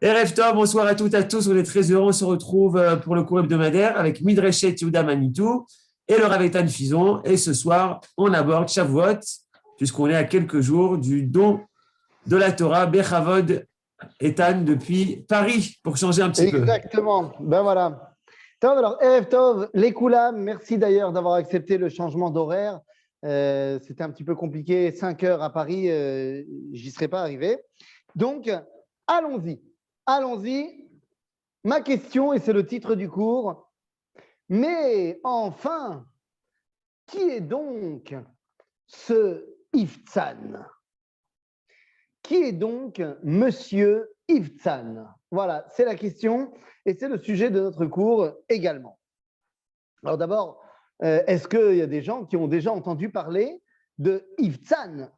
Erev Tov, bonsoir à toutes et à tous. On est très heureux. On se retrouve pour le cours hebdomadaire avec Midreshet Yehuda Manitou et le Rav Eitan Fison. Et ce soir, on aborde Shavuot, puisqu'on est à quelques jours du don de la Torah, Bechavod Eitan depuis Paris, pour changer un petit peu. Exactement. Ben voilà. Tov, alors, Erev Tov, les Koulam, merci d'ailleurs d'avoir accepté le changement d'horaire. C'était un petit peu compliqué, 5 heures à Paris, j'y serais pas arrivé. Donc, allons-y. Allons-y. Ma question, et c'est le titre du cours, mais enfin, qui est donc ce Iftzan? Qui est donc Monsieur Iftzan? Voilà, c'est la question et c'est le sujet de notre cours également. Alors d'abord, est-ce qu'il y a des gens qui ont déjà entendu parler de Iftzan?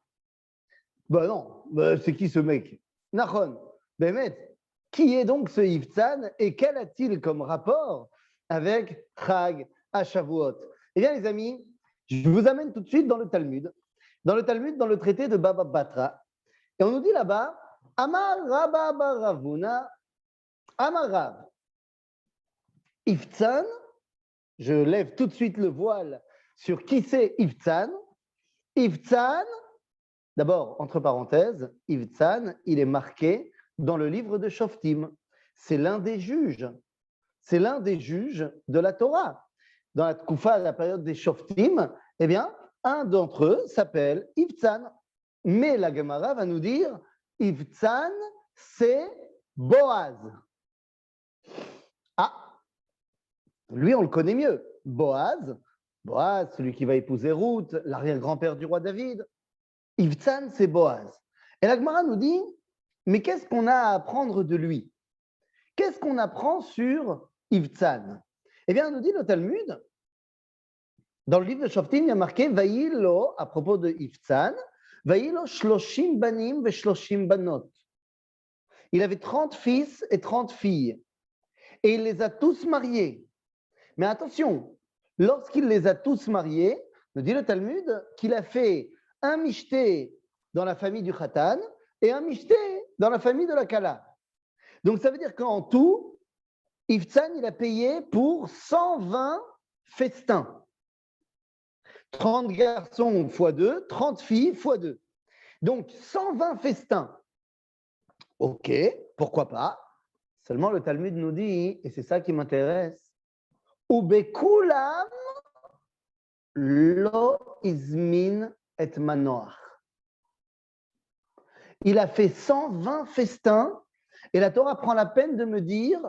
Ben non, c'est qui ce mec? Nachon, Bémet, qui est donc ce Iftzan et quel a-t-il comme rapport avec Chag à Shavuot? Eh bien les amis, je vous amène tout de suite dans le Talmud. Dans le traité de Baba Batra. Et on nous dit là-bas, Amar Rabba bar Ravuna, Amar Rav. Iftzan, je lève tout de suite le voile sur qui c'est Iftzan. Iftzan, d'abord, entre parenthèses, Iftzan, il est marqué dans le livre de Shoftim. C'est l'un des juges. C'est l'un des juges de la Torah. Dans la Tkoufa, la période des Shoftim, eh bien, un d'entre eux s'appelle Iftzan. Mais la Gemara va nous dire, Iftzan, c'est Boaz. Ah, lui, on le connaît mieux. Boaz, celui qui va épouser Ruth, l'arrière-grand-père du roi David. Iftzan, c'est Boaz. Et la Gemara nous dit, mais qu'est-ce qu'on a à apprendre de lui? Qu'est-ce qu'on apprend sur Iftzan? Eh bien, nous dit le Talmud, dans le livre de Shoftim, il y a marqué, Vaïlo, à propos de Iftzan, Vaïlo shloshim banim ve shloshim banot. Il avait 30 fils et 30 filles. Et il les a tous mariés. Mais attention, lorsqu'il les a tous mariés, nous dit le Talmud qu'il a fait un mishté dans la famille du Khatan et un mishté dans la famille de la Kala. Donc ça veut dire qu'en tout, Iftzan, il a payé pour 120 festins. 30 garçons x 2, 30 filles x 2. Donc 120 festins. Ok, pourquoi pas? Seulement le Talmud nous dit, et c'est ça qui m'intéresse, Ubekulam lo izmin et manoach. Il a fait 120 festins et la Torah prend la peine de me dire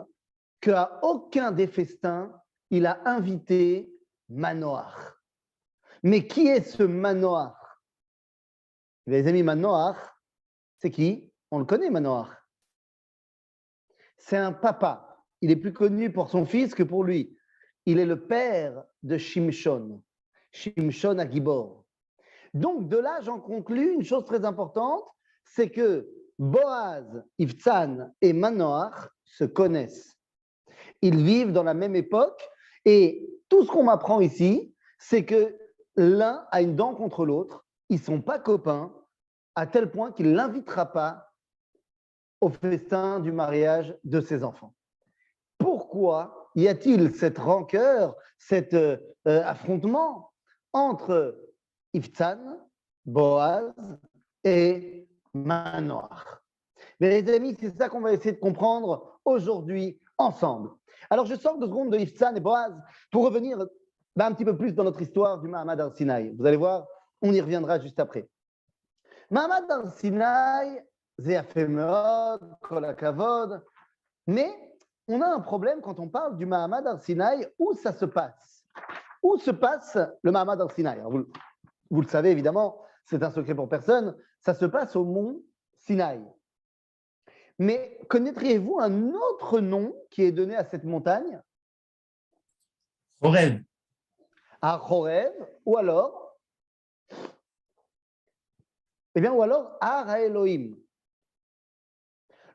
qu'à aucun des festins, il a invité Manoach. Mais qui est ce Manoach? Les amis, Manoach, c'est qui? On le connaît, Manoach. C'est un papa. Il est plus connu pour son fils que pour lui. Il est le père de Shimshon. Shimshon à Gibor. Donc, de là, j'en conclus une chose très importante, c'est que Boaz, Iftzan et Manoach se connaissent. Ils vivent dans la même époque et tout ce qu'on m'apprend ici, c'est que l'un a une dent contre l'autre, ils ne sont pas copains, à tel point qu'il ne l'invitera pas au festin du mariage de ses enfants. Pourquoi y a-t-il cette rancœur, cet affrontement entre Iftzan, Boaz et Manoach? Mais les amis, c'est ça qu'on va essayer de comprendre aujourd'hui ensemble. Alors je sors 2 secondes de Iftzan et Boaz pour revenir un petit peu plus dans notre histoire du Mahamad Har-Sinaï. Vous allez voir, on y reviendra juste après. Mahamad Har-Sinaï, c'est Afemod, Kol HaKavod, mais on a un problème quand on parle du Mahamad Har-Sinaï, où ça se passe? Où se passe le Mahamad Har-Sinaï? Vous le savez évidemment, c'est un secret pour personne, ça se passe au mont Sinaï. Mais connaîtriez-vous un autre nom qui est donné à cette montagne? Horeb. À Horeb, ou alors Har HaElohim.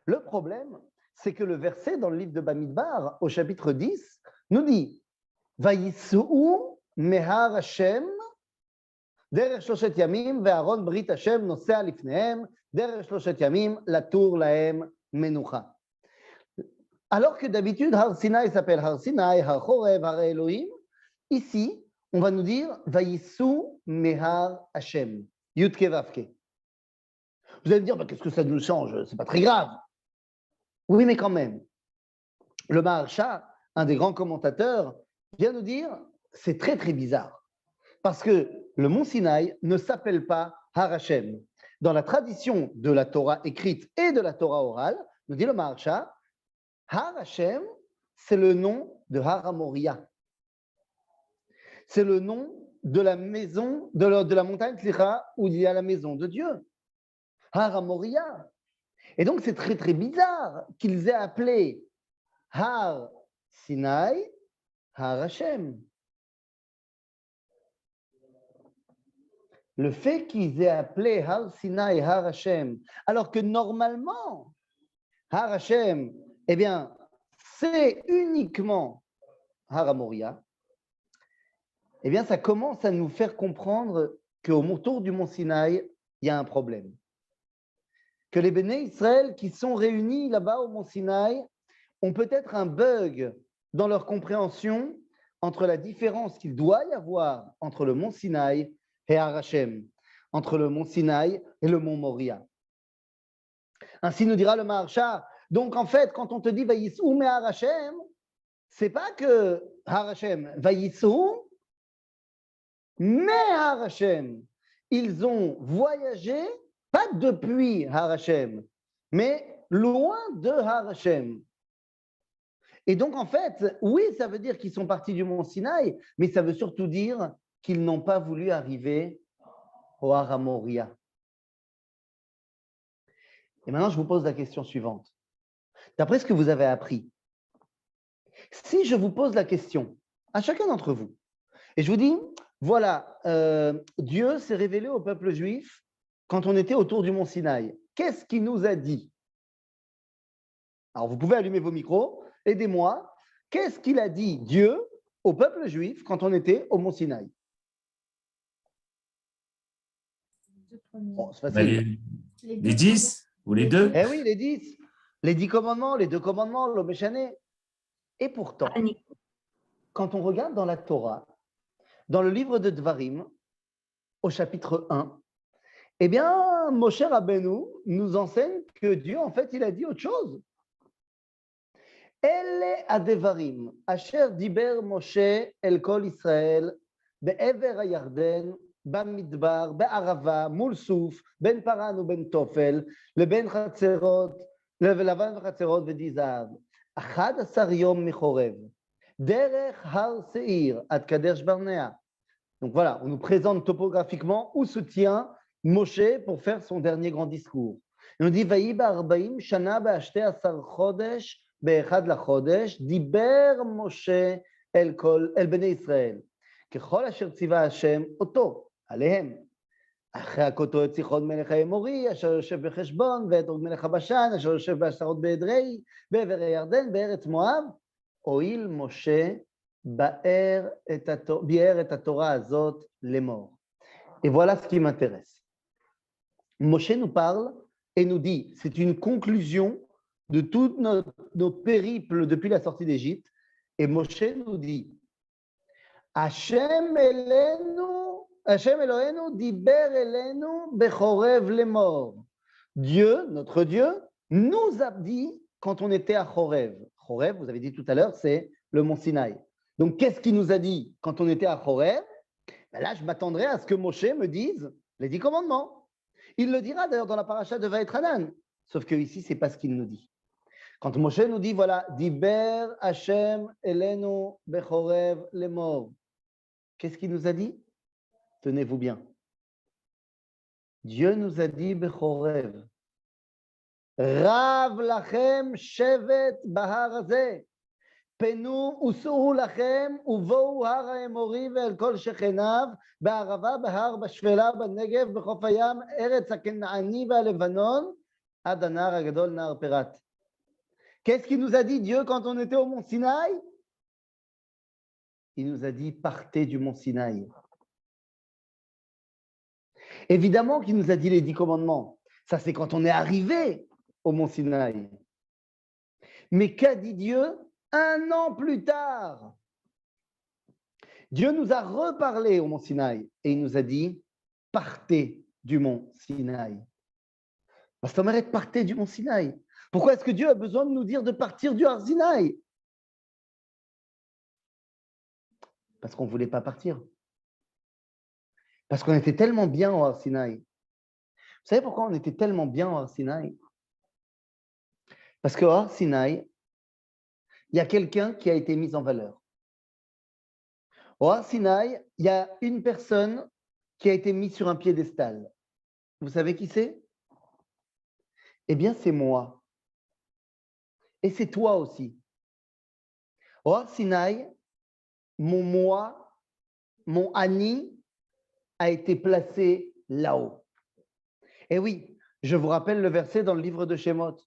Le problème, c'est que le verset dans le livre de Bamidbar, au chapitre 10, nous dit Vayisou mehar Hashem derech shloshet yamim ve'aron brit Hashem nosea lifnehem derech shloshet yamim latur lahem menucha. Alors que d'habitude, Har Sinai s'appelle Har Sinai, Har Chorev, Har Elohim. Ici, on va nous dire Vayissou Mehar Hashem, Yudke Vavke. Vous allez me dire, bah, qu'est-ce que ça nous change? C'est pas très grave. Oui, mais quand même. Le Maharsha, un des grands commentateurs, vient nous dire c'est très très bizarre. Parce que le mont Sinaï ne s'appelle pas Har Hashem. Dans la tradition de la Torah écrite et de la Torah orale, nous dit le Maharsha, Har Hashem, c'est le nom de Har Hamoria. C'est le nom de la maison, de la montagne Tzlicha, où il y a la maison de Dieu. Har Hamoria. Et donc c'est très très bizarre qu'ils aient appelé Har Sinai, Har Hashem. Le fait qu'ils aient appelé Har Sinai, Har Hashem, alors que normalement, Har Hashem, eh bien, c'est uniquement Har Hamoria, eh bien, ça commence à nous faire comprendre qu'autour du mont Sinaï, il y a un problème. Que les Béné Israël qui sont réunis là-bas au mont Sinaï ont peut-être un bug dans leur compréhension entre la différence qu'il doit y avoir entre le mont Sinaï et Har Hashem, entre le mont Sinaï et le mont Moria. Ainsi nous dira le Maharsha. Donc en fait, quand on te dit Vayissou me Har Hashem, c'est pas que Har Hashem, Vayissou, mais Har Hashem. Ils ont voyagé, pas depuis Har Hashem, mais loin de Har Hashem. Et donc en fait, oui, ça veut dire qu'ils sont partis du mont Sinaï, mais ça veut surtout dire qu'ils n'ont pas voulu arriver au Har Hamoria. Et maintenant, je vous pose la question suivante. D'après ce que vous avez appris, si je vous pose la question à chacun d'entre vous, et je vous dis, voilà, Dieu s'est révélé au peuple juif quand on était autour du mont Sinaï. Qu'est-ce qu'il nous a dit? Alors, vous pouvez allumer vos micros, aidez-moi. Qu'est-ce qu'il a dit, Dieu, au peuple juif quand on était au mont Sinaï? Bon, c'est facile. Les 10 ou les 2? Eh oui, les 10. Les 10 commandements, les 2 commandements, l'O Meshané. Et pourtant, quand on regarde dans la Torah, dans le livre de Dvarim, au chapitre 1, eh bien, Moshe Rabbeinu nous enseigne que Dieu, en fait, il a dit autre chose. Ele adevarim, asher diber Moshe el kol Israël, be'ever hayarden, במדבר, בערבה, מול סוף, בין פרן ובין תופל, לבין חצרות, לבן וחצרות ודי זהב. 11 יום מחורב, דרך הר שעיר, עד קדש ברנע. Donc voilà, on nous présente topographiquement où se tient Moshe pour faire son dernier grand discours. Et on dit, ויהי ב-40 שנה ב-12 חודש, באחד לחודש, דיבר משה אל בני ישראל. ככל אשר ציווה השם אותו. עליהם. אחרי הכותו את סיחון מלך האמורי, אשר יושב בחשבון, ואת עוג מלך הבשן, אשר יושב בעשרות באדרעי, בעבר הירדן, בארץ מואב, הואיל משה ביאר את התורה הזאת לאמור. Et voilà ce qui m'intéresse. Moshe nous parle et nous dit, c'est une conclusion de tous nos périples depuis la sortie d'Égypte, et Moshe nous dit, Hashem Eloheinu diber elenu bechorev lemor. Dieu, notre Dieu, nous a dit quand on était à Chorev. Chorev, vous avez dit tout à l'heure, c'est le mont Sinaï. Donc, qu'est-ce qu'il nous a dit quand on était à Chorev? Ben là, je m'attendrais à ce que Moshe me dise les 10 commandements. Il le dira d'ailleurs dans la paracha de Vaetranan. Sauf que ici, c'est pas ce qu'il nous dit. Quand Moshe nous dit, voilà, diber Hashem elenu bechorev lemor. Qu'est-ce qu'il nous a dit? Tenez-vous bien. Dieu nous a dit Bechorev. Rav lachem shevet bahar hazeh. Penu usuru lachem uvou har haemori ve'el kol shechenav ba'arava bahar bashvela b'negev b'chof hayam eretz hakena'ani ve'alevanon ad anar hagadol nar perat. Qu'est-ce qu'il nous a dit Dieu quand on était au mont Sinaï? Il nous a dit partez du mont Sinaï. Évidemment qu'il nous a dit les 10 commandements. Ça, c'est quand on est arrivé au mont Sinaï. Mais qu'a dit Dieu 1 an plus tard? Dieu nous a reparlé au mont Sinaï et il nous a dit, partez du mont Sinaï. Parce que partez du mont Sinaï. Pourquoi est-ce que Dieu a besoin de nous dire de partir du Har Sinaï? Parce qu'on ne voulait pas partir. Parce qu'on était tellement bien au Har Sinaï. Vous savez pourquoi on était tellement bien au Har Sinaï? Parce qu'au Har Sinaï, il y a quelqu'un qui a été mis en valeur. Au Har Sinaï, il y a une personne qui a été mise sur un piédestal. Vous savez qui c'est? Eh bien, c'est moi. Et c'est toi aussi. Au Har Sinaï, mon moi, mon Ani a été placé là-haut. Et oui, je vous rappelle le verset dans le livre de Shemot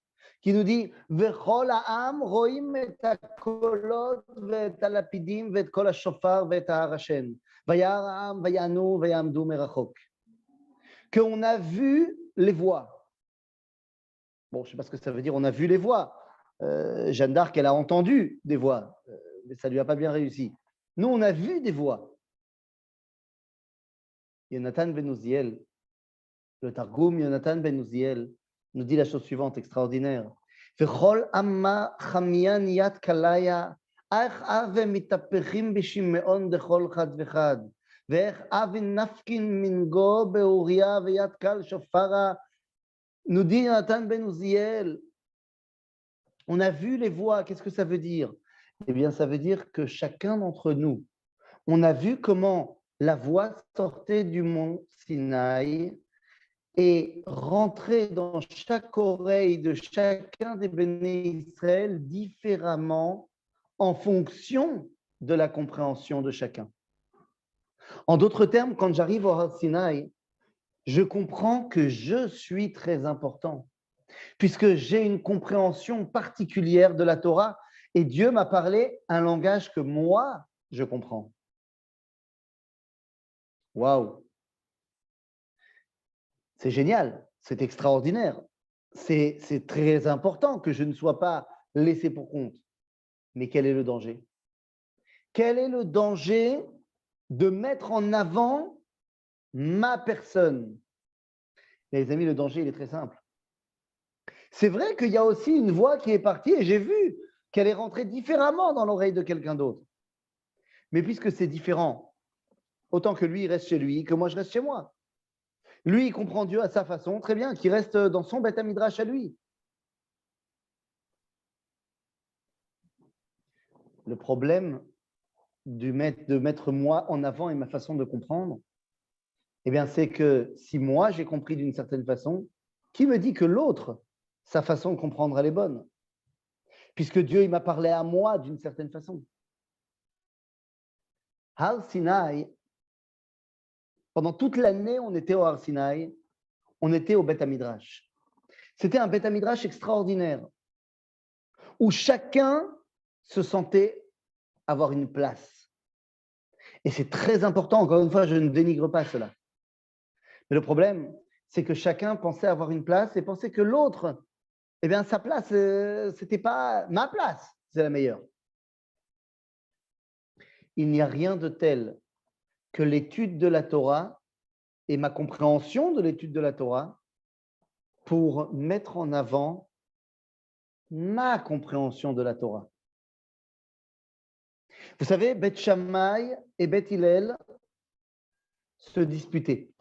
qui nous dit Vechol ha'am roim et hakolot ve'et halapidim ve'et kol hashofar ve'et ha'arashen vayar ha'am vayanu vayamdu merachok. Qu'on a vu les voix. Bon, je ne sais pas ce que ça veut dire, on a vu les voix. Jeanne d'Arc, elle a entendu des voix, mais ça ne lui a pas bien réussi. Nous, on a vu des voix. Yonatan ben Uziel, le Targum Yonatan ben Uziel, nous dit la chose suivante, extraordinaire. Vechol amma chamiya niyat kalaya, ach ave mitapechim b'shimeon dechol chad vechad, ve'ech avin nafkin mingo be'uria ve'yat kal shofara, nous dit Yonatan ben Uziel. On a vu les voix, qu'est-ce que ça veut dire? Eh bien, ça veut dire que chacun d'entre nous, on a vu comment la voix sortait du mont Sinaï et rentrait dans chaque oreille de chacun des béné Israël différemment en fonction de la compréhension de chacun. En d'autres termes, quand j'arrive au Har Sinaï, je comprends que je suis très important, puisque j'ai une compréhension particulière de la Torah et Dieu m'a parlé un langage que moi, je comprends. Waouh! C'est génial, c'est extraordinaire. C'est très important que je ne sois pas laissé pour compte. Mais quel est le danger? Quel est le danger de mettre en avant ma personne? Les amis, le danger, il est très simple. C'est vrai qu'il y a aussi une voix qui est partie et j'ai vu qu'elle est rentrée différemment dans l'oreille de quelqu'un d'autre. Mais puisque c'est différent, autant que lui, il reste chez lui, que moi, je reste chez moi. Lui, il comprend Dieu à sa façon, très bien, qu'il reste dans son Beth Midrash à lui. Le problème de mettre moi en avant et ma façon de comprendre, eh bien, c'est que si moi, j'ai compris d'une certaine façon, qui me dit que l'autre, sa façon de comprendre, elle est bonne? Puisque Dieu, il m'a parlé à moi d'une certaine façon. Har Sinaï, pendant toute l'année, on était au Har Sinaï, on était au Beth Midrash. C'était un Beth Midrash extraordinaire, où chacun se sentait avoir une place. Et c'est très important, encore une fois, je ne dénigre pas cela. Mais le problème, c'est que chacun pensait avoir une place et pensait que l'autre, eh bien, sa place, ce n'était pas ma place, c'est la meilleure. Il n'y a rien de tel que l'étude de la Torah et ma compréhension de l'étude de la Torah pour mettre en avant ma compréhension de la Torah. Vous savez, Beth Shammai et Beth Hillel se disputaient.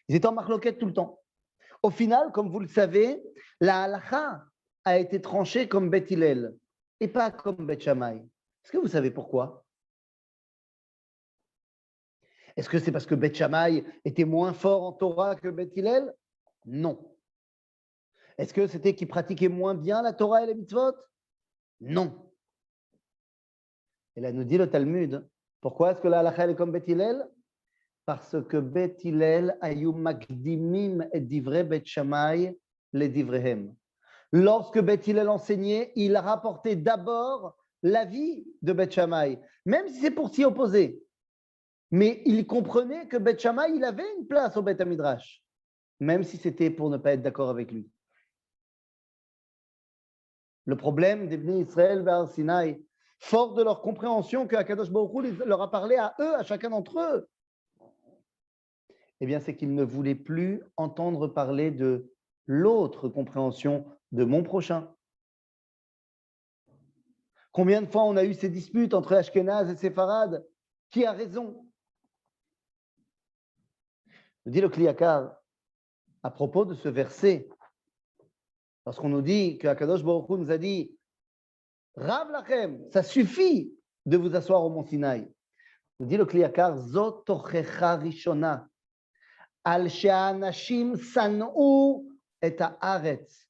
Ils étaient en marloquette tout le temps. Au final, comme vous le savez, la halakha a été tranchée comme Beth Hillel et pas comme Beth Shammai. Est-ce que vous savez pourquoi? Est-ce que c'est parce que Beth Shammai était moins fort en Torah que Beth Hillel? Non. Est-ce que c'était qu'ils pratiquaient moins bien la Torah et les mitzvot? Non. Et là, nous dit le Talmud, pourquoi est-ce que la halakha est comme Beth Hillel? Parce que Beth Hillel ayu makdimim et divrei Beth Shammai les divrehem. Lorsque Beth Hillel enseignait, il rapportait d'abord l'avis de Beth Shammai, même si c'est pour s'y opposer. Mais il comprenait que Beth Shammai, il avait une place au Beth Midrash, même si c'était pour ne pas être d'accord avec lui. Le problème des Bnei Israël vers Sinaï, fort de leur compréhension que Akadosh Baruch Hu leur a parlé à eux, à chacun d'entre eux, eh bien, c'est qu'ils ne voulaient plus entendre parler de l'autre compréhension de mon prochain. Combien de fois on a eu ces disputes entre Ashkenaz et Séfarad? Qui a raison? Dit le Kli Yakar, à propos de ce verset, lorsqu'on nous dit que Akadosh Baruch Hu nous a dit Rav Lachem, ça suffit de vous asseoir au mont Sinaï. Nous dit le Kli Yakar, Zot tochecha rishona, al she'anashim san'u et haaretz,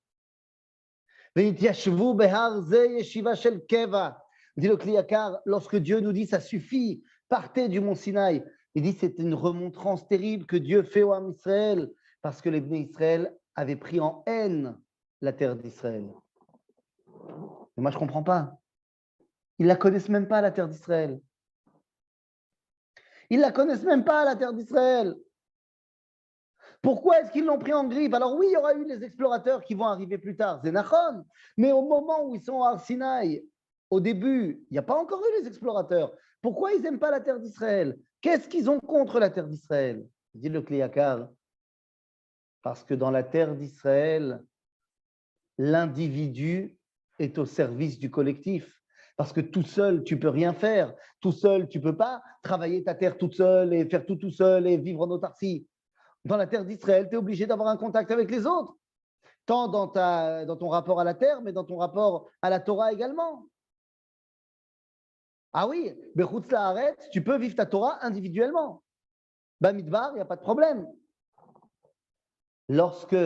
ve'yityashvu behar ze yeshiva shel keva. Dit le Kli Yakar, lorsque Dieu nous dit ça suffit, partez du mont Sinaï. Il dit c'est une remontrance terrible que Dieu fait au Ham Israël parce que les Bnei Israël avaient pris en haine la terre d'Israël. Mais moi, je ne comprends pas. Ils ne la connaissent même pas, la terre d'Israël. Ils ne la connaissent même pas, la terre d'Israël. Pourquoi est-ce qu'ils l'ont pris en grippe? Alors oui, il y aura eu les explorateurs qui vont arriver plus tard, Zénachon, mais au moment où ils sont à Sinaï, au début, il n'y a pas encore eu les explorateurs. Pourquoi ils n'aiment pas la terre d'Israël? Qu'est-ce qu'ils ont contre la terre d'Israël? Dit le Kli Yakar, parce que dans la terre d'Israël, l'individu est au service du collectif. Parce que tout seul, tu ne peux rien faire. Tout seul, tu ne peux pas travailler ta terre toute seule et faire tout seul et vivre en autarcie. Dans la terre d'Israël, tu es obligé d'avoir un contact avec les autres. Tant dans ton rapport à la terre, mais dans ton rapport à la Torah également. Ah oui, Bechutz La'aretz, tu peux vivre ta Torah individuellement. Bamidbar, il n'y a pas de problème. Lorsque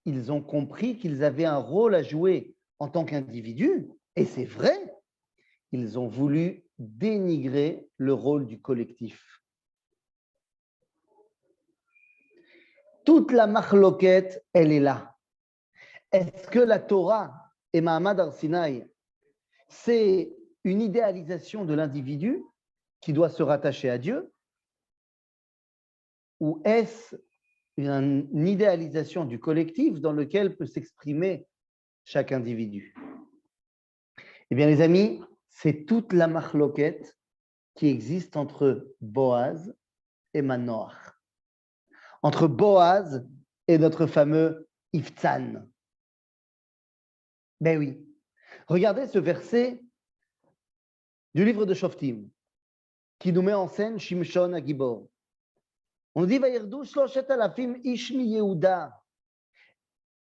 ils ont compris qu'ils avaient un rôle à jouer en tant qu'individus, et c'est vrai, ils ont voulu dénigrer le rôle du collectif. Toute la machloket, elle est là. Est-ce que la Torah et Mahamad Ar-Sinaï, c'est une idéalisation de l'individu qui doit se rattacher à Dieu, ou est-ce une idéalisation du collectif dans lequel peut s'exprimer chaque individu? Eh bien, les amis, c'est toute la machloket qui existe entre Boaz et Manoach, entre Boaz et notre fameux Iftzan. Ben oui. Regardez ce verset du livre de Shoftim qui nous met en scène Shimshon Agibor. On dit Vayirdu 3,000 ish mi Yehuda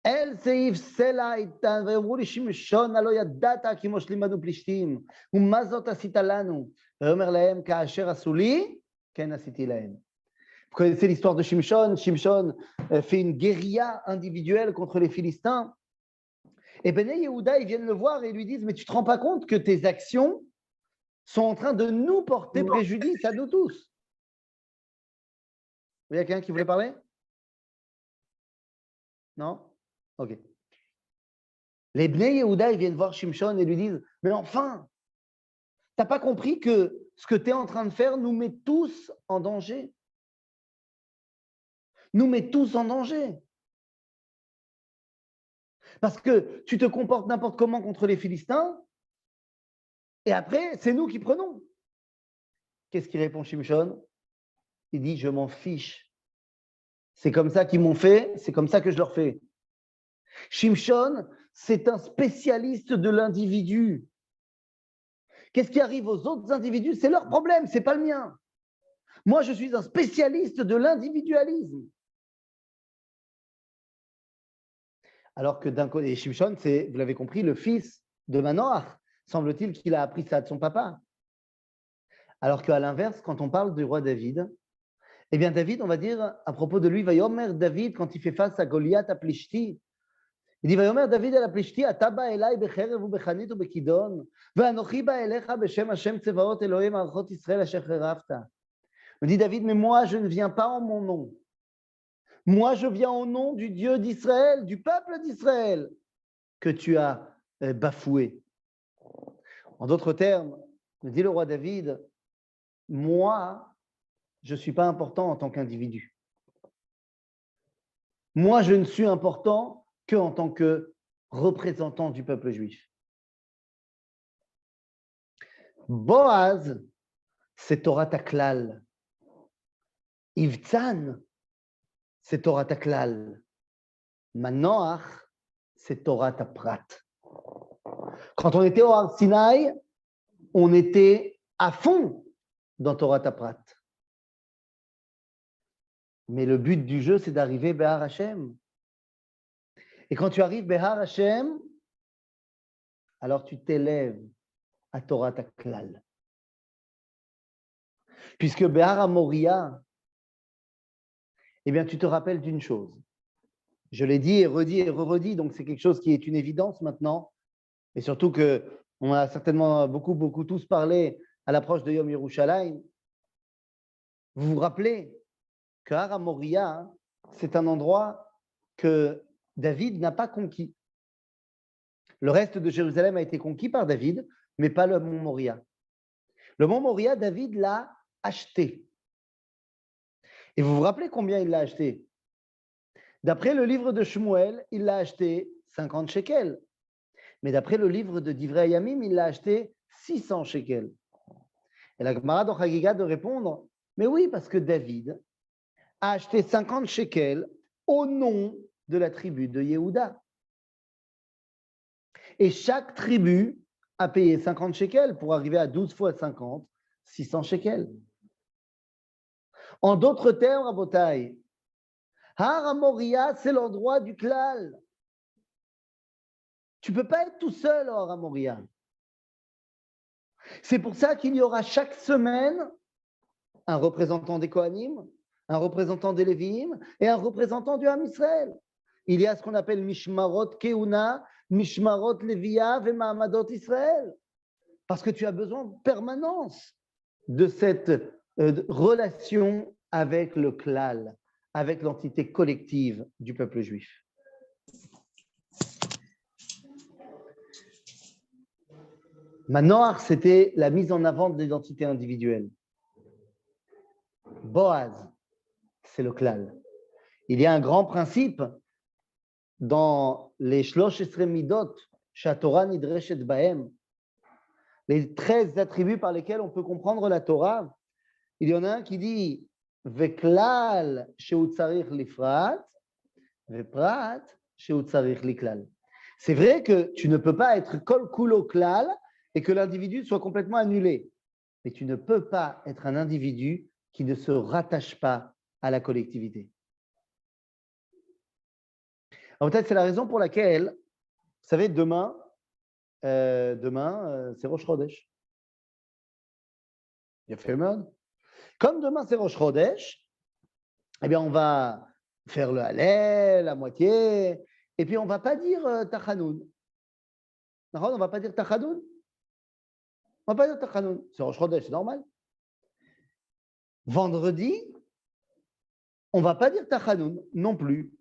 אל סעיף סלע איתן, ויאמרו לי שמשון, הלא ידעת כי מושלים בנו פלישתים, ומה זאת עשית לנו? ויאמר להם, כאשר עשו לי, כן עשיתי להם. Vous connaissez l'histoire de Shimshon. Shimshon fait une guérilla individuelle contre les Philistins. Et Bnei Yehuda, ils viennent le voir et lui disent, mais tu ne te rends pas compte que tes actions sont en train de nous porter préjudice à nous tous? Il y a quelqu'un qui voulait parler? Non? Ok. Les Bnei Yehuda, ils viennent voir Shimshon et lui disent, mais enfin, tu n'as pas compris que ce que tu es en train de faire nous met tous en danger? Nous met tous en danger. Parce que tu te comportes n'importe comment contre les Philistins et après, c'est nous qui prenons. Qu'est-ce qu'il répond Shimshon? Il dit, je m'en fiche. C'est comme ça qu'ils m'ont fait, c'est comme ça que je leur fais. Shimshon, c'est un spécialiste de l'individu. Qu'est-ce qui arrive aux autres individus? C'est leur problème, ce n'est pas le mien. Moi, je suis un spécialiste de l'individualisme. Alors que d'un côté, Shimshon, c'est, vous l'avez compris, le fils de Manoach. Semble-t-il qu'il a appris ça de son papa. Alors qu'à l'inverse, quand on parle du roi David, eh bien David, on va dire à propos de lui, Vayomer David, quand il fait face à Goliath à Plishti, il dit, Vayomer David à Plishti, Ataba Elai becherev ubechanit ubekidon, ve'anochi ba elecha beshem Hashem tsevaot Elohim archot Israël asher cherafta. Il dit David, mais moi je ne viens pas en mon nom. Moi je viens au nom du Dieu d'Israël, du peuple d'Israël, que tu as bafoué. En d'autres termes, me dit le roi David, moi, je ne suis pas important en tant qu'individu. Moi, je ne suis important qu'en tant que représentant du peuple juif. Boaz, c'est Torah Taklal. Ivtzan, c'est Torah Taklal. Manoach, c'est Torah Taprat. Quand on était au Har Sinaï, on était à fond dans Torah Taprat. Mais le but du jeu, c'est d'arriver Behar Hashem. Et quand tu arrives Behar Hashem, alors tu t'élèves à Torah Taklal. Puisque Behar Moria, eh bien, tu te rappelles d'une chose. Je l'ai dit et redit et redit, donc c'est quelque chose qui est une évidence maintenant. Et surtout qu'on a certainement beaucoup tous parlé à l'approche de Yom Yerushalayim. Vous vous rappelez que Har Moria, c'est un endroit que David n'a pas conquis. Le reste de Jérusalem a été conquis par David, mais pas le mont Moria. Le mont Moria, David l'a acheté. Et vous vous rappelez combien il l'a acheté? D'après le livre de Shmuel, il l'a acheté 50 shekels. Mais d'après le livre de Divrei Yamim, il l'a acheté 600 shekels. Et la Gemara dans Chagiga de répondre, mais oui, parce que David a acheté 50 shekels au nom de la tribu de Yehuda. Et chaque tribu a payé 50 shekels pour arriver à 12 fois 50, 600 shekels. En d'autres termes, Rabotai, Har Moria, c'est l'endroit du klal. Tu ne peux pas être tout seul au Har Moria. C'est pour ça qu'il y aura chaque semaine un représentant des Kohanim, un représentant des Lévi'im et un représentant du Ham Israël. Il y a ce qu'on appelle Mishmarot Keuna, Mishmarot Leviya et Mahamadot Israël. Parce que tu as besoin en permanence de cette relation avec le klal, avec l'entité collective du peuple juif. Manoach, c'était la mise en avant de l'identité individuelle. Boaz, c'est le klal. Il y a un grand principe dans les Shlosh Esrei Midot, Shatorah Nidreshet Bahem, les 13 attributs par lesquels on peut comprendre la Torah. Il y en a un qui dit Veklal shehu tzarich lifrat, veprat shehu tzarich liklal. C'est vrai que tu ne peux pas être kol kulo klal et que l'individu soit complètement annulé. Mais tu ne peux pas être un individu qui ne se rattache pas à la collectivité. Alors peut-être c'est la raison pour laquelle, vous savez, demain, c'est Rosh Chodesh. Il a fait mal. Comme demain c'est Rosh Chodesh, eh bien on va faire le Hallel à moitié, et puis on ne va pas dire Tachanoun. On ne va pas dire Tachanoun. On ne va pas dire Tachanoun. C'est Rosh Chodesh, c'est normal. Vendredi, on ne va pas dire Tachanoun non plus.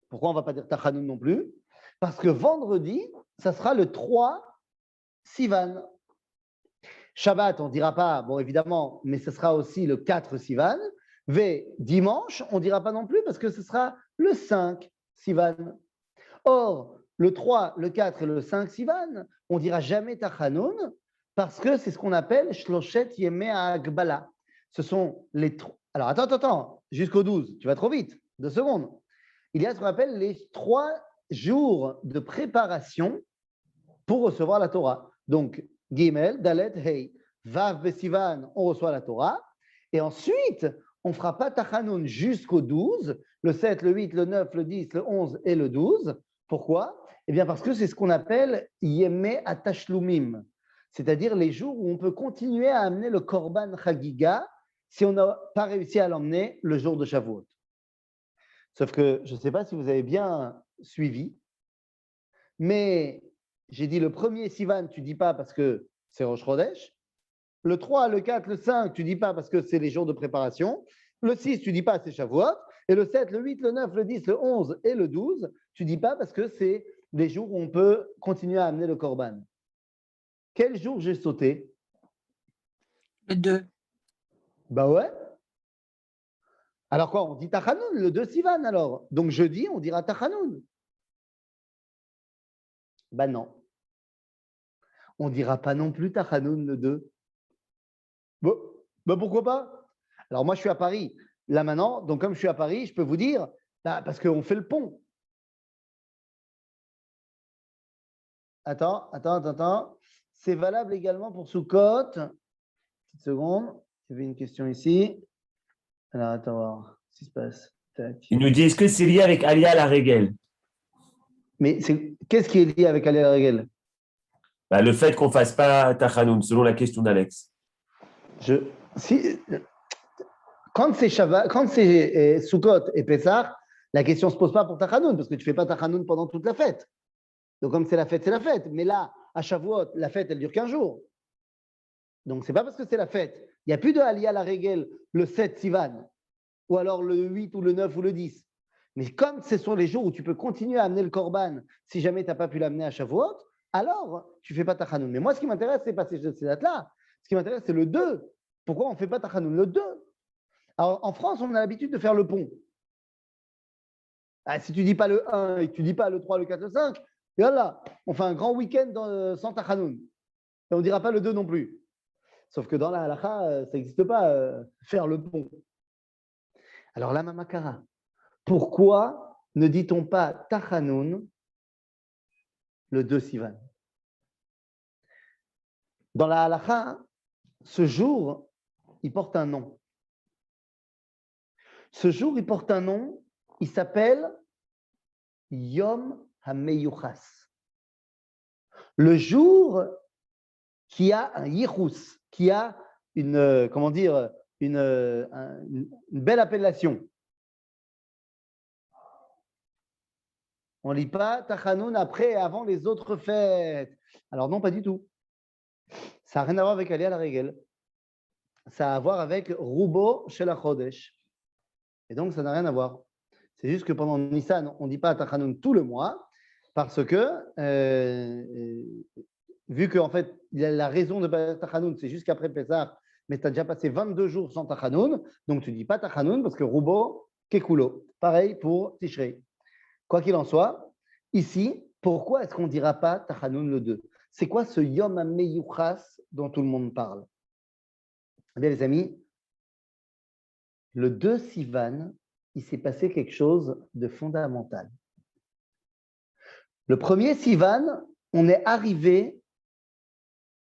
Pourquoi on ne va pas dire Tachanoun non plus? Parce que vendredi, ça sera le 3 Sivan. Shabbat, on ne dira pas, bon évidemment, mais ce sera aussi le 4 Sivan. Dimanche, on ne dira pas non plus parce que ce sera le 5 Sivan. Or, le 3, le 4 et le 5 Sivan, on ne dira jamais Tachanoun parce que c'est ce qu'on appelle Shloshet Yemei Agbala. Ce sont les... Alors, attends, jusqu'au 12, tu vas trop vite, 2 secondes. Il y a ce qu'on appelle les 3 jours de préparation pour recevoir la Torah. Donc, Gimel, Dalet, Hei, Vav, Besivan, on reçoit la Torah. Et ensuite, on ne fera pas Tachanoun jusqu'au 12, le 7, le 8, le 9, le 10, le 11 et le 12. Pourquoi? Eh bien, parce que c'est ce qu'on appelle Yemei Atashlumim, c'est-à-dire les jours où on peut continuer à amener le Korban Chagiga si on n'a pas réussi à l'emmener le jour de Shavuot. Sauf que je ne sais pas si vous avez bien suivi, mais j'ai dit le premier Sivan, tu ne dis pas parce que c'est Rosh Chodesh. Le 3, le 4, le 5, tu ne dis pas parce que c'est les jours de préparation. Le 6, tu ne dis pas, c'est Shavuot. Et le 7, le 8, le 9, le 10, le 11 et le 12, tu ne dis pas parce que c'est les jours où on peut continuer à amener le Korban. Quel jour j'ai sauté? Le 2. Bah ouais. Alors quoi, on dit Tachanoun, le 2 Sivan alors. Donc jeudi, on dira Tachanoun. Ben non. On ne dira pas non plus Tachanoun le 2 Bon, bah pourquoi pas? Alors moi, je suis à Paris, là maintenant, donc comme je suis à Paris, je peux vous dire, bah, parce qu'on fait le pont. Attends. C'est valable également pour Soukot. Petite seconde, il y avait une question ici. Alors, attends, voir ce qui se passe. Tac. Il nous dit, est-ce que c'est lié avec Alia la règle? Mais qu'est-ce qui est lié avec Ali Régel? Bah, le fait qu'on ne fasse pas Tachanoun, selon la question d'Alex. Si, quand c'est Sukkot et Pessah, la question ne se pose pas pour Tachanoun, parce que tu ne fais pas Tachanoun pendant toute la fête. Donc, comme c'est la fête, c'est la fête. Mais là, à Shavuot, la fête, elle dure qu'un jour. Donc, ce n'est pas parce que c'est la fête. Il n'y a plus de Aliyah la Régel le 7 Sivan, ou alors le 8 ou le 9 ou le 10. Mais comme ce sont les jours où tu peux continuer à amener le Korban, si jamais tu n'as pas pu l'amener à Shavuot, alors tu ne fais pas Tachanoun. Mais moi, ce qui m'intéresse, c'est pas ces dates-là. Ce qui m'intéresse, c'est le 2. Pourquoi on ne fait pas Tachanoun le 2? Alors, en France, on a l'habitude de faire le pont. Ah, si tu ne dis pas le 1 et que tu ne dis pas le 3, le 4, le 5, et voilà, on fait un grand week-end sans Tachanoun. Et on ne dira pas le 2 non plus. Sauf que dans la halakha, ça n'existe pas, faire le pont. Alors là, Mamakara, pourquoi ne dit-on pas Tachanoun le 2 Sivan? Dans la halakha, ce jour, il porte un nom. Ce jour, il porte un nom, il s'appelle Yom HaMeyuchas. Le jour qui a un yichus, qui a une, comment dire, une belle appellation. On ne lit pas Tachanoun après et avant les autres fêtes. Alors non, pas du tout. Ça n'a rien à voir avec Aliyah la Régel. Ça a à voir avec Rubo Shel HaChodesh. Et donc, ça n'a rien à voir. C'est juste que pendant Nissan, on ne dit pas Tachanoun tout le mois, parce que, vu qu'en fait, la raison de pas Tachanoun, c'est jusqu'après Pessah, mais tu as déjà passé 22 jours sans Tachanoun, donc tu ne dis pas Tachanoun parce que Rubo Kekulo. Pareil pour Tishrei. Quoi qu'il en soit, ici, pourquoi est-ce qu'on ne dira pas Tachanoun le 2? C'est quoi ce Yom HaMeyuchas dont tout le monde parle? Eh bien, les amis, le 2 Sivan, il s'est passé quelque chose de fondamental. Le premier Sivan, on est arrivé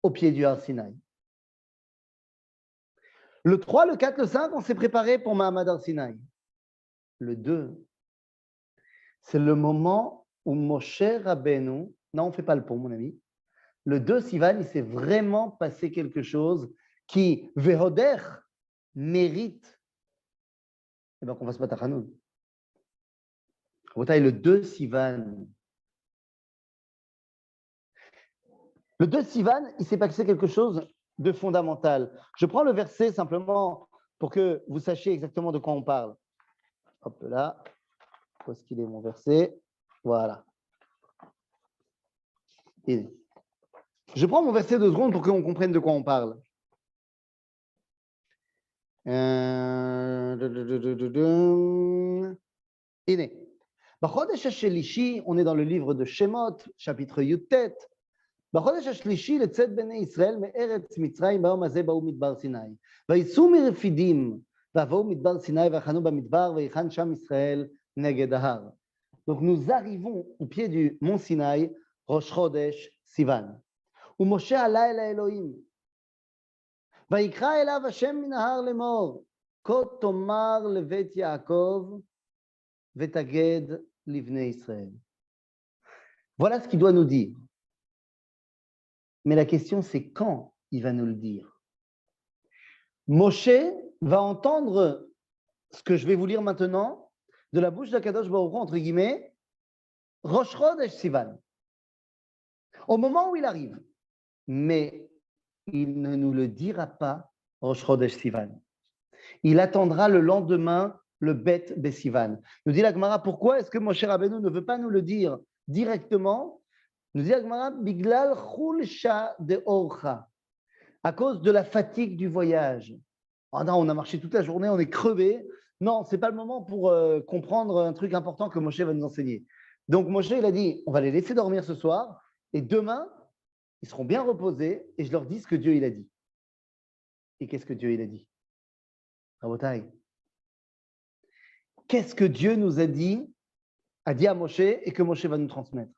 au pied du Har Sinaï. Le 3, le 4, le 5, on s'est préparé pour Mahamad Har Sinaï. Le 2, c'est le moment où Moshe Rabbeinu, non, on ne fait pas le pont, mon ami. Le 2 Sivan, il s'est vraiment passé quelque chose qui, Vehoder, mérite qu'on fasse pas Tachanoun. Le 2 Sivan. Le 2 Sivan, il s'est passé quelque chose de fondamental. Je prends le verset simplement pour que vous sachiez exactement de quoi on parle. Hop là. Où est-ce qu'il est mon verset? Voilà. Je prends mon verset 2 secondes pour qu'on comprenne de quoi on parle. Bachodesh HaShelishi, on est dans le livre de Shemot, chapitre Yutet. בחודש השלישי לצאת בני ישראל מארץ מצרים ביום הזה באו מדבר סיני. ויצאו מרפידים ועברו מדבר סיני ויחנו במדבר ויחן שם ישראל נגד ההר. Donc nous arrivons au pied du mont Sinaï, Rosh Chodesh Sivan. ומשה עלה אל האלוהים. ויקרא אליו השם מן ההר לאמור, כה תאמר לבית יעקב ותגד לבני ישראל. Voilà ce qu'il doit nous dire. Mais la question, c'est quand il va nous le dire. Moshe va entendre ce que je vais vous lire maintenant de la bouche d'Akadosh Baruch Hu, entre guillemets, Rosh Chodesh Sivan. Au moment où il arrive. Mais il ne nous le dira pas, Rosh Chodesh Sivan. Il attendra le lendemain, le Bet Besivan. Nous dit la Gemara, pourquoi est-ce que Moshe Rabbeinu ne veut pas nous le dire directement? Nous dit la Gemara, Biglal Chulsha de Orcha, à cause de la fatigue du voyage. Oh non, on a marché toute la journée, on est crevé. Non, ce n'est pas le moment pour comprendre un truc important que Moshe va nous enseigner. Donc Moshe, il a dit, on va les laisser dormir ce soir, et demain, ils seront bien reposés, et je leur dis ce que Dieu il a dit. Et qu'est-ce que Dieu il a dit? Rabotai, qu'est-ce que Dieu nous a dit à Moshe et que Moshe va nous transmettre?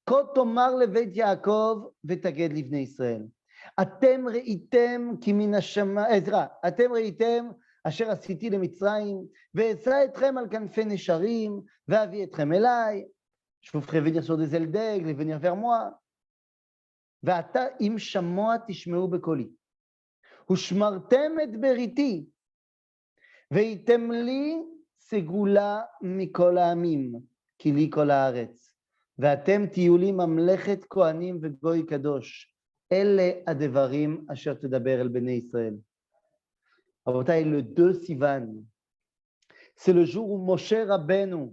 Quand Omar levet Yaakov vetaged livnei Israël. Atem reitem ki min hashama, Ezra, atem reitem asher asiti leMitzrayim, ve'etza etrem al kanfei nesharim, ve'avi etrem elai. Je vous ferai venir sur des ailes d'aigle et venir vers moi. Ve'ata im shamoa tishmeu bekoli. Ushmartem et beriti. Ve'item li segula mikol ha'amim, ki li kol haaretz. ואתם תהיו לי ממלכת כהנים וגוי קדוש. אלה הדברים אשר תדבר אל בני ישראל. רבותיי, le 2 Sivan, c'est le jour où Moshe Rabbeinu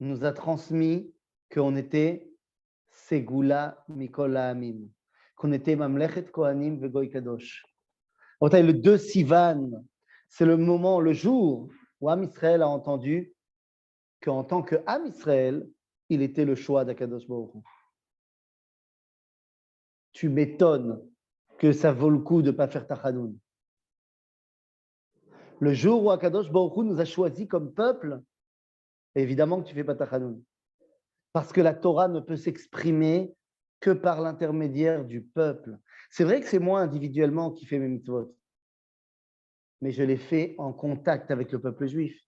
nous a transmis qu'on était Segula Mikol Ha'amim, qu'on était Mamlechet Kohanim vegoy Kadosh. Rebotai, le 2 Sivan, c'est le moment, le jour où Am Israël a entendu qu'en tant que Am Israël, il était le choix d'Akadosh Baruch Hu. Tu m'étonnes que ça vaut le coup de ne pas faire Tachanoun. Le jour où Akadosh Baruch Hu nous a choisis comme peuple, évidemment que tu ne fais pas Tachanoun. Parce que la Torah ne peut s'exprimer que par l'intermédiaire du peuple. C'est vrai que c'est moi individuellement qui fais mes mitzvot, mais je les fais en contact avec le peuple juif.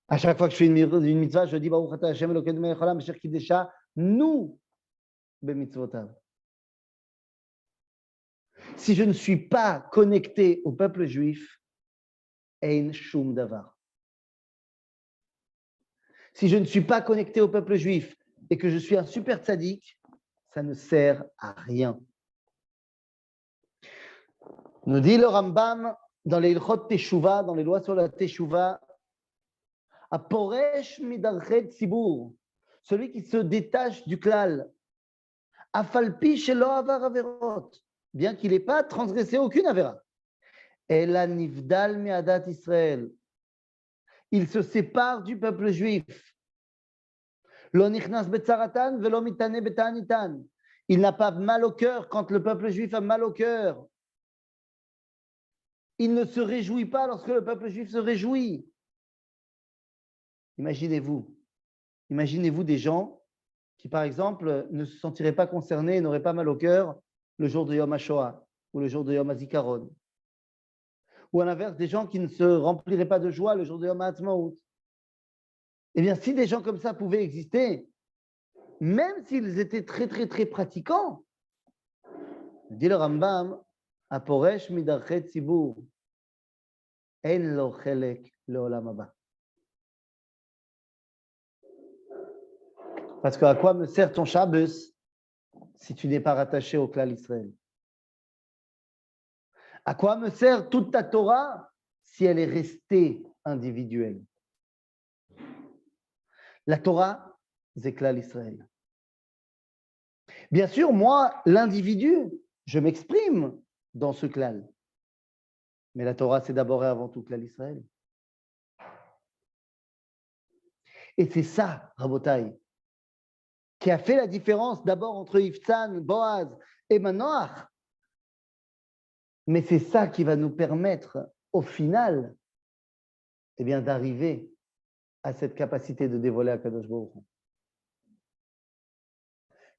À chaque fois que je fais une mitzvah, je dis Baruch Ata Hashem Elokeinu melech haolam asher kiddesha nous bemitzvotav. Si je ne suis pas connecté au peuple juif, ein shum davar. Si je ne suis pas connecté au peuple juif et que je suis un super tzaddik, ça ne sert à rien. Nous dit le Rambam dans les Ilchot Teshuvah, dans les lois sur la Teshuvah, Aporesh midarchet tzibur, celui qui se détache du klal, afalpi shelo avar averot, bien qu'il n'ait pas transgressé aucune avera. Ela nivdal miadat Israël, il se sépare du peuple juif. Lo nichnas betzaratan velo mitane betanitan, il n'a pas mal au cœur quand le peuple juif a mal au cœur. Il ne se réjouit pas lorsque le peuple juif se réjouit. Imaginez-vous des gens qui, par exemple, ne se sentiraient pas concernés, n'auraient pas mal au cœur le jour de Yom HaShoah ou le jour de Yom HaZikaron. Ou à l'inverse, des gens qui ne se rempliraient pas de joie le jour de Yom HaAtzmaut. Eh bien, si des gens comme ça pouvaient exister, même s'ils étaient très, très, très pratiquants, dit le Rambam, Aporesh midarchet tzibur, en lo chelek leolam haba. Parce qu'à quoi me sert ton Shabbos si tu n'es pas rattaché au klal Israël? À quoi me sert toute ta Torah si elle est restée individuelle? La Torah, c'est klal Israël. Bien sûr, moi, l'individu, je m'exprime dans ce klal. Mais la Torah, c'est d'abord et avant tout klal Israël. Et c'est ça, Rabotai, qui a fait la différence d'abord entre Iftzan, Boaz et Manoach. Mais c'est ça qui va nous permettre, au final, eh bien, d'arriver à cette capacité de dévoiler Akadosh Baruch Hu.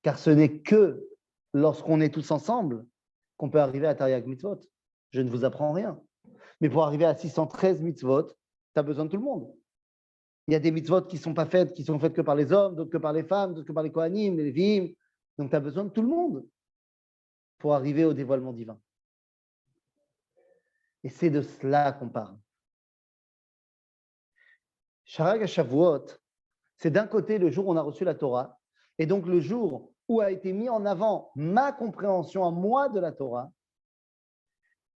Car ce n'est que lorsqu'on est tous ensemble qu'on peut arriver à Tariag Mitzvot. Je ne vous apprends rien. Mais pour arriver à 613 mitzvot, tu as besoin de tout le monde. Il y a des mitzvot qui sont faites que par les hommes, d'autres que par les femmes, d'autres que par les Kohanim, les Lévi'im. Donc tu as besoin de tout le monde pour arriver au dévoilement divin. Et c'est de cela qu'on parle. Sharag HaShavuot, c'est d'un côté le jour où on a reçu la Torah, et donc le jour où a été mis en avant ma compréhension à moi de la Torah,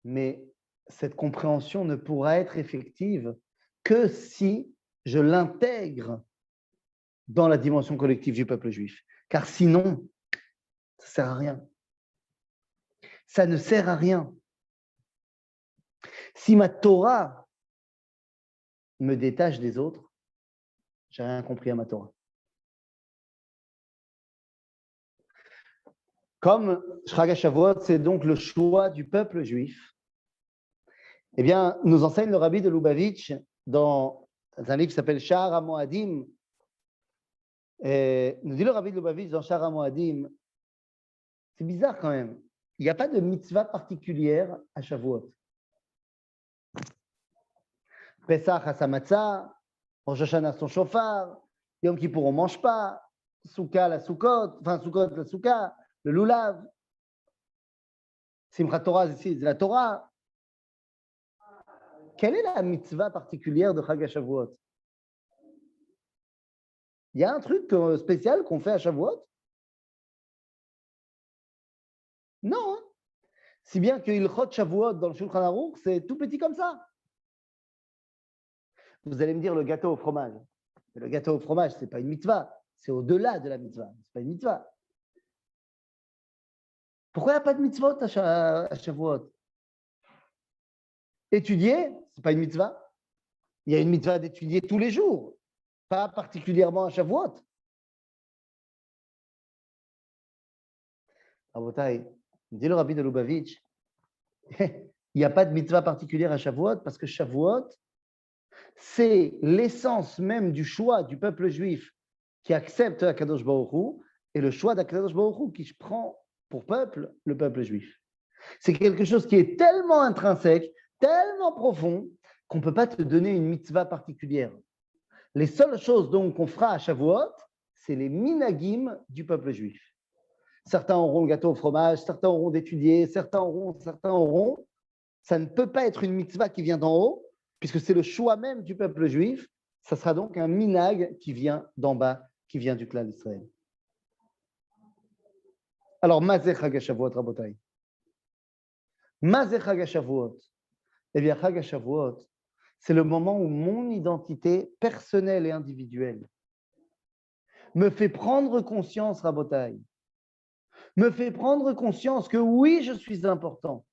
mais cette compréhension ne pourra être effective que si je l'intègre dans la dimension collective du peuple juif. Car sinon, ça ne sert à rien. Ça ne sert à rien. Si ma Torah me détache des autres, j'ai rien compris à ma Torah. Comme Chag HaShavuot, c'est donc le choix du peuple juif, eh bien, nous enseigne le rabbi de Lubavitch dans un livre qui s'appelle Sha'ar HaMoadim. Et nous dit le rabbi de Lubavitch dans Sha'ar HaMoadim, c'est bizarre quand même, il n'y a pas de mitzvah particulière à Shavuot. Pesach à sa matzah, Rosh Hashanah son shofar, Yom Kippour on ne mange pas, Souka la Soukot, enfin Soukot la Souka, le Lulav, Simchat Torah c'est la Torah. Quelle est la mitzvah particulière de Chag HaShavuot? Il y a un truc spécial qu'on fait à Shavuot? Non. Hein? Si bien que Ilchot Shavuot dans le Shulchan Aruch, c'est tout petit comme ça. Vous allez me dire le gâteau au fromage. Mais le gâteau au fromage, ce n'est pas une mitzvah. C'est au-delà de la mitzvah. Ce n'est pas une mitzvah. Pourquoi il n'y a pas de mitzvot à Shavuot? Étudier, ce n'est pas une mitzvah. Il y a une mitzvah d'étudier tous les jours, pas particulièrement à Shavuot. Rabotai, dit le rabbi de Lubavitch, il n'y a pas de mitzvah particulière à Shavuot parce que Shavuot, c'est l'essence même du choix du peuple juif qui accepte Akadosh Baruch Hu et le choix d'Akadosh Baruch Hu qui prend pour peuple le peuple juif. C'est quelque chose qui est tellement intrinsèque, tellement profond qu'on ne peut pas te donner une mitzvah particulière. Les seules choses donc qu'on fera à Shavuot, c'est les minagim du peuple juif. Certains auront le gâteau au fromage, certains auront d'étudier, certains auront. Ça ne peut pas être une mitzvah qui vient d'en haut, puisque c'est le choix même du peuple juif. Ça sera donc un minag qui vient d'en bas, qui vient du clan d'Israël. Alors, Mazeh Chag HaShavuot, Rabotai. Mazeh Chag HaShavuot. Eh bien, Chag HaShavuot, c'est le moment où mon identité personnelle et individuelle me fait prendre conscience, Rabotai, me fait prendre conscience que oui, je suis important,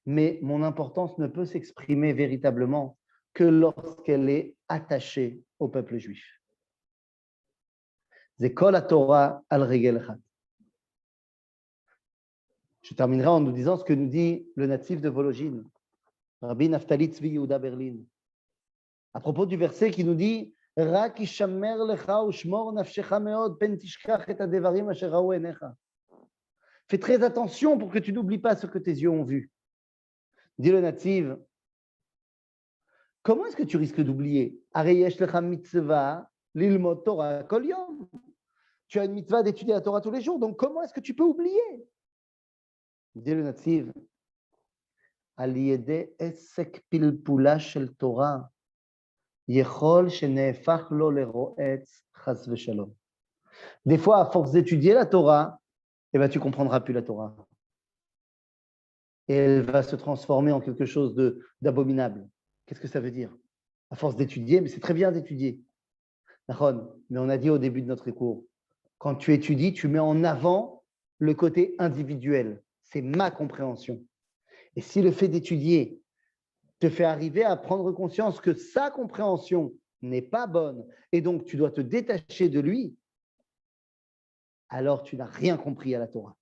mais mon importance ne peut s'exprimer véritablement que lorsqu'elle est attachée au peuple juif. C'est Kol HaTorah al regel echad. Je terminerai en nous disant ce que nous dit le natif de Vologine, Rabbi Naftali Tzvi Yehuda Berlin, à propos du verset qui nous dit Rak ishamer lecha ushmor nafshecha meod pen tishkach et hadevarim asher ra'u einecha. Fais très attention pour que tu n'oublies pas ce que tes yeux ont vu. Dit le natif, comment est-ce que tu risques d'oublier? Arei yesh lecha mitzvah lilmod Torah kol yom. Tu as une mitzvah d'étudier la Torah tous les jours, donc comment est-ce que tu peux oublier? Dit le natif, al yedei esek pilpula shel Torah yechol shenehefach lo leroetz chas v'shalom. Des fois, à force d'étudier la Torah, eh ben, tu ne comprendras plus la Torah. Et elle va se transformer en quelque chose d'abominable. Qu'est-ce que ça veut dire? À force d'étudier, mais c'est très bien d'étudier. Mais on a dit au début de notre cours, quand tu étudies, tu mets en avant le côté individuel. C'est ma compréhension. Et si le fait d'étudier te fait arriver à prendre conscience que sa compréhension n'est pas bonne, et donc tu dois te détacher de lui, alors tu n'as rien compris à la Torah.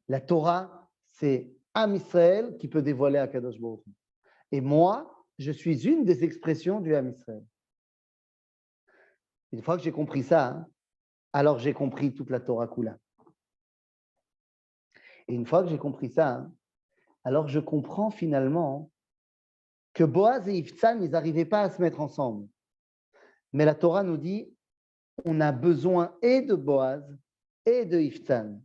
La Torah, c'est Am Israël qui peut dévoiler Akadosh Baruch Hu. Et moi, je suis une des expressions du Am Israël. Une fois que j'ai compris ça, alors j'ai compris toute la Torah Kula. Et une fois que j'ai compris ça, alors je comprends finalement que Boaz et Iftzan, ils n'arrivaient pas à se mettre ensemble. Mais la Torah nous dit, on a besoin et de Boaz et de Iftzan.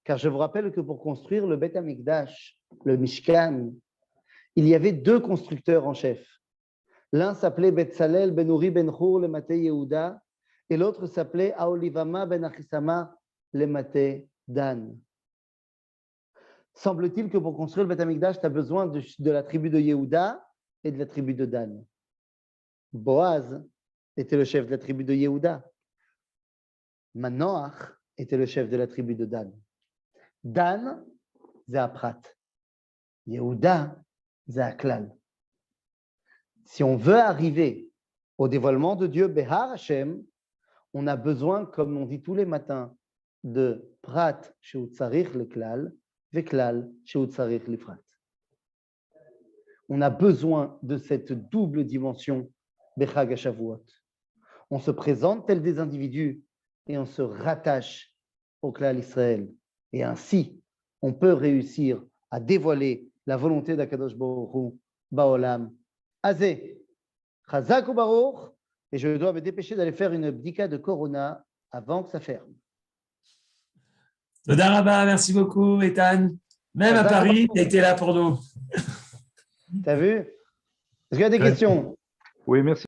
Car je vous rappelle que pour construire le Beth Amikdash, le Mishkan, il y avait deux constructeurs en chef. L'un s'appelait Betzalel ben Uri ben Hur le Maté Yehuda et l'autre s'appelait Aolivama ben Achisama le Maté Dan. Semble-t-il que pour construire le Beth Amikdash, tu as besoin de la tribu de Yehuda et de la tribu de Dan. Boaz était le chef de la tribu de Yehuda. Manoach était le chef de la tribu de Dan. Dan, c'est Aprat. Yehuda, c'est Aklal. Si on veut arriver au dévoilement de Dieu, Behar Hashem, On a besoin, comme on dit tous les matins, de prat shehu tzarich leklal, veklal shehu tzarich lifrat. On a besoin de cette double dimension Bechag HaShavuot. On se présente tel des individus et on se rattache au Klal Israël. Et ainsi, on peut réussir à dévoiler la volonté d'Akadosh Baruch Hu Baolam Azeh. Chazak ou Baruch. Et je dois me dépêcher d'aller faire une bdika de Corona avant que ça ferme. Toda Rabba, merci beaucoup, Ethan. Même à Paris, tu étais là pour nous. T'as vu? Est-ce qu'il y a des questions? Oui, merci.